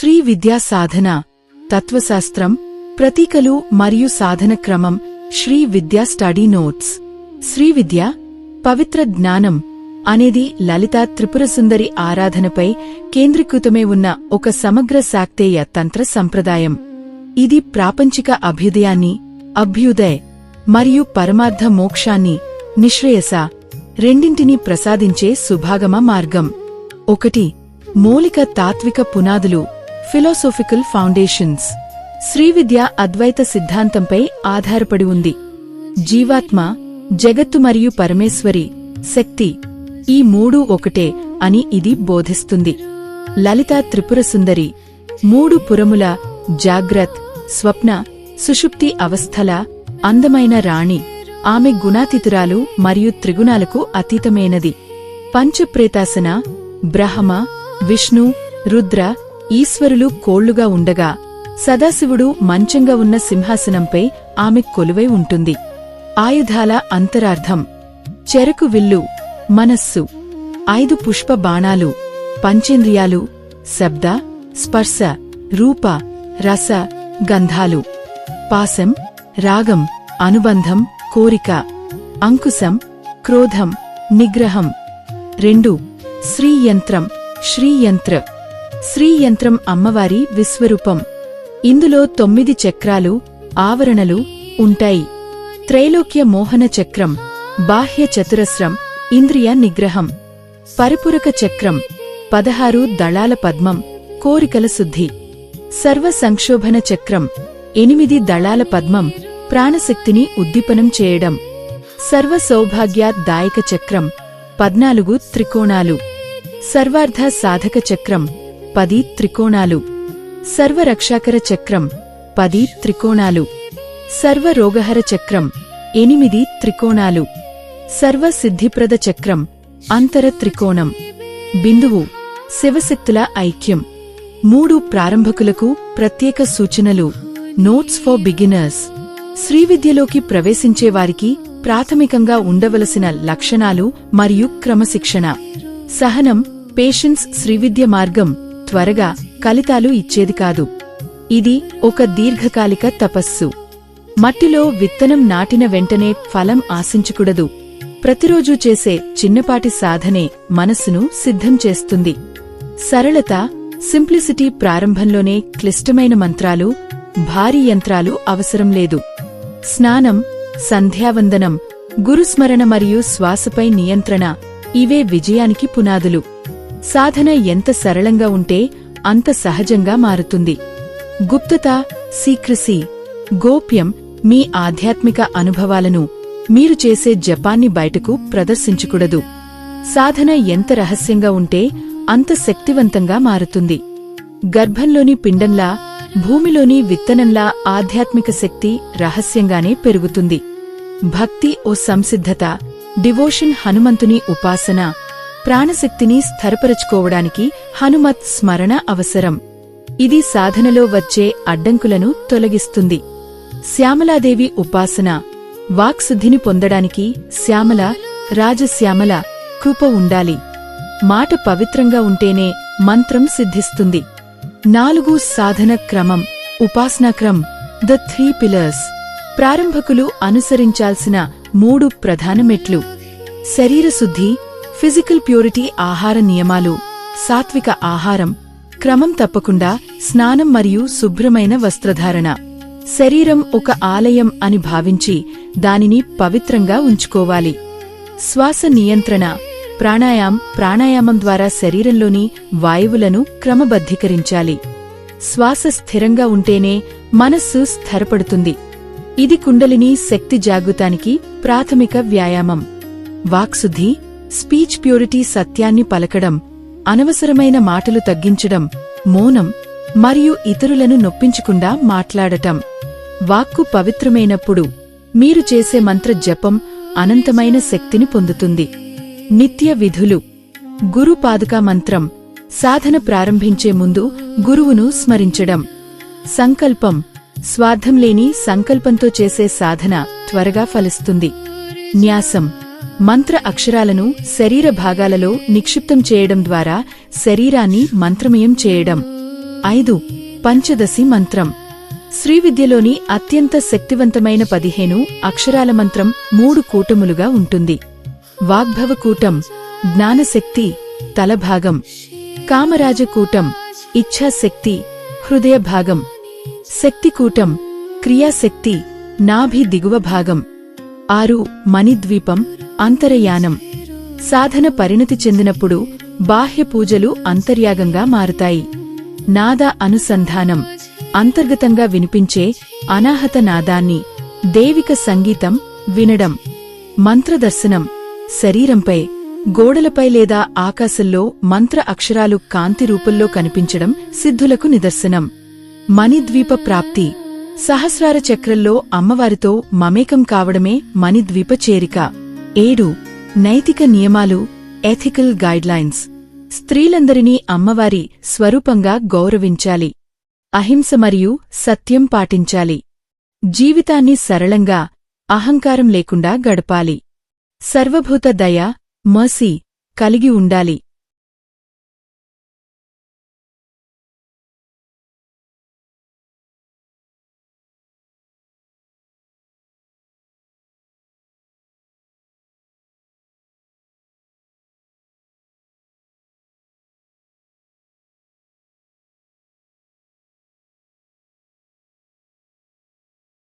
శ్రీ విద్యా సాధన తత్వశాస్త్రం ప్రతీకలు మరియు సాధన క్రమం శ్రీ విద్యా స్టడీ నోట్స్ శ్రీ విద్య పవిత్ర జ్ఞానం అనేది లలితా త్రిపురసుందరి ఆరాధనపై కేంద్రీకృతమై ఉన్న ఒక సమగ్ర శాక్తేయ తంత్ర సంప్రదాయం. ఇది ప్రాపంచిక అభ్యుదయాన్ని, అభ్యుదయ్ మరియు పరమార్థ మోక్షాన్ని, నిశ్రేయస రెండింటినీ ప్రసాదించే సుభాగమ మార్గం. 1. మౌలిక తాత్విక పునాదులు, ఫిలాసోఫికల్ ఫౌండేషన్స్. శ్రీవిద్య అద్వైత సిద్ధాంతంపై ఆధారపడి ఉంది. జీవాత్మ, జగత్తు మరియు పరమేశ్వరి, శక్తి ఈ మూడూ ఒకటే అని ఇది బోధిస్తుంది. లలితా త్రిపురసుందరి 3 పురముల జాగ్రత్, స్వప్న, సుషుప్తి అవస్థల అందమైన రాణి. ఆమె గుణాతీతురాలు మరియు త్రిగుణాలకు అతీతమైనది. పంచప్రేతాసన, బ్రహ్మ, విష్ణు, రుద్ర, ఈశ్వరులు కోళ్లుగా ఉండగా సదాశివుడు మంచంగా ఉన్న సింహాసనంపై ఆమె కొలువై ఉంటుంది. ఆయుధాల అంతరార్థం: చెరకు విల్లు, మనస్సు, 5 పుష్ప బాణాలు, పంచేంద్రియాలు, శబ్ద, స్పర్శ, రూప, రస, గంధాలు, పాశం, రాగం, అనుబంధం, కోరిక, అంకుశం, క్రోధం, నిగ్రహం. 2. శ్రీయంత్రం, శ్రీయంత్ర. శ్రీయంత్రం అమ్మవారి విశ్వరూపం. ఇందులో 9 చక్రాలు, ఆవరణలు ఉంటాయి. త్రైలోక్య మోహన చక్రం, బాహ్య చతురస్రం, ఇంద్రియ నిగ్రహం. పరిపూరక చక్రం, 16 దళాల పద్మం, కోరికల శుద్ధి. సర్వ సంక్షోభన చక్రం, 8 దళాల పద్మం, ప్రాణశక్తిని ఉద్దీపనం చేయడం. సర్వ సౌభాగ్యదాయక చక్రం, 14 త్రికోణాలు. సర్వార్థ సాధక చక్రం, 10 త్రికోణాలు. సర్వరక్షాకర చక్రం, 10 త్రికోణాలు. సర్వరోగహర చక్రం, 8 త్రికోణాలు. సర్వసిద్ధిప్రద చక్రం, అంతర త్రికోణం. బిందువు, శివశక్తుల ఐక్యం. 3 ప్రారంభకులకు ప్రత్యేక సూచనలు, నోట్స్ ఫర్ బిగినర్స్. శ్రీవిద్యలోకి ప్రవేశించేవారికి ప్రాథమికంగా ఉండవలసిన లక్షణాలు మరియు క్రమశిక్షణ. సహనం, పేషెన్స్. శ్రీవిద్య మార్గం త్వరగా ఫలితాలు ఇచ్చేది కాదు. ఇది ఒక దీర్ఘకాలిక తపస్సు. మట్టిలో విత్తనం నాటిన వెంటనే ఫలం ఆశించకూడదు. ప్రతిరోజూ చేసే చిన్నపాటి సాధనే మనస్సును సిద్ధం చేస్తుంది. సరళత, సింప్లిసిటీ. ప్రారంభంలోనే క్లిష్టమైన మంత్రాలు, భారీ యంత్రాలు అవసరం లేదు. స్నానం, సంధ్యావందనం, గురుస్మరణ మరియు శ్వాసపై నియంత్రణ ఇవే విజయానికి పునాదులు. సాధన ఎంత సరళంగా ఉంటే అంత సహజంగా మారుతుంది. గుప్తత, సీక్రసీ, గోప్యం. మీ ఆధ్యాత్మిక అనుభవాలను, మీరు చేసే జపాన్ని బయటకు ప్రదర్శించకూడదు. సాధన ఎంత రహస్యంగా ఉంటే అంత శక్తివంతంగా మారుతుంది. గర్భంలోని పిండంలా, భూమిలోని విత్తనంలా ఆధ్యాత్మిక శక్తి రహస్యంగానే పెరుగుతుంది. భక్తి ఓ సంసిద్ధత, డివోషన్. హనుమంతుని ఉపాసన. ప్రాణశక్తిని స్థిరపరచుకోవడానికి హనుమత్ స్మరణ అవసరం. ఇది సాధనలో వచ్చే అడ్డంకులను తొలగిస్తుంది. శ్యామలాదేవి ఉపాసన. వాక్శుద్ధిని పొందడానికి శ్యామల, రాజశ్యామల కృప ఉండాలి. మాట పవిత్రంగా ఉంటేనే మంత్రం సిద్ధిస్తుంది. 4 సాధన క్రమం, ఉపాసనాక్రమం. The 3 pillars. ప్రారంభకులు అనుసరించాల్సిన 3 ప్రధాన మెట్లు: శరీరశుద్ధి, ఫిజికల్ ప్యూరిటీ, ఆహార నియమాలు, సాత్విక ఆహారం, క్రమం తప్పకుండా స్నానం మరియు శుభ్రమైన వస్త్రధారణ. శరీరం ఒక ఆలయం అని భావించి దానిని పవిత్రంగా ఉంచుకోవాలి. శ్వాస నియంత్రణ, ప్రాణాయామం ద్వారా శరీరంలోని వాయువులను క్రమబద్ధీకరించాలి. శ్వాస స్థిరంగా ఉంటేనే మనస్సు స్థిరపడుతుంది. ఇది కుండలిని శక్తి జాగృతానికి ప్రాథమిక వ్యాయామం. వాక్శుద్ధి, స్పీచ్ ప్యూరిటీ. సత్యాన్ని పలకడం, అనవసరమైన మాటలు తగ్గించడం, మౌనం మరియు ఇతరులను నొప్పించకుండా మాట్లాడటం. వాక్కు పవిత్రమైనప్పుడు మీరు చేసే మంత్ర జపం అనంతమైన శక్తిని పొందుతుంది. నిత్య విధులు. గురు పాదుకా మంత్రం. సాధన ప్రారంభించే ముందు గురువును స్మరించడం. సంకల్పం. స్వార్థం లేని సంకల్పంతో చేసే సాధన త్వరగా ఫలిస్తుంది. న్యాసం. మంత్ర అక్షరాలను శరీర భాగాలలో నిక్షిప్తం చేయడం ద్వారా శరీరాన్ని మంత్రమయం చేయడం. 5. పంచదశి మంత్రం. శ్రీవిద్యలోని అత్యంత శక్తివంతమైన 15 అక్షరాల మంత్రం 3 కూటములుగా ఉంటుంది. వాగ్భవకూటం జ్ఞానశక్తి తలభాగం, కామరాజకూటం ఇచ్ఛాశక్తి హృదయభాగం, శక్తికూటం క్రియాశక్తి నాభి దిగువ భాగం. 6. మణిద్వీపం అంతరయానం. సాధన పరిణతి చెందినప్పుడు బాహ్య పూజలు అంతర్యాగంగా మారుతాయి. నాద అనుసంధానం అంతర్గతంగా వినిపించే అనాహత నాదాన్ని, దైవిక సంగీతం వినడం. మంత్రదర్శనం శరీరంపై, గోడలపై లేదా ఆకాశంలో మంత్ర అక్షరాలు కాంతి రూపంలో కనిపించడం సిద్ధులకు నిదర్శనం. మణిద్వీప ప్రాప్తి సహస్రార చక్రంలో అమ్మవారితో మమేకం కావడమే మణిద్వీప చేరిక. 7. నైతిక నియమాలు ఎథికల్ గైడ్లైన్స్. స్త్రీలందరినీ అమ్మవారి స్వరూపంగా గౌరవించాలి. అహింస మరియు సత్యం పాటించాలి. జీవితాన్ని సరళంగా, అహంకారం లేకుండా గడపాలి. సర్వభూత దయ మర్సీ కలిగి ఉండాలి.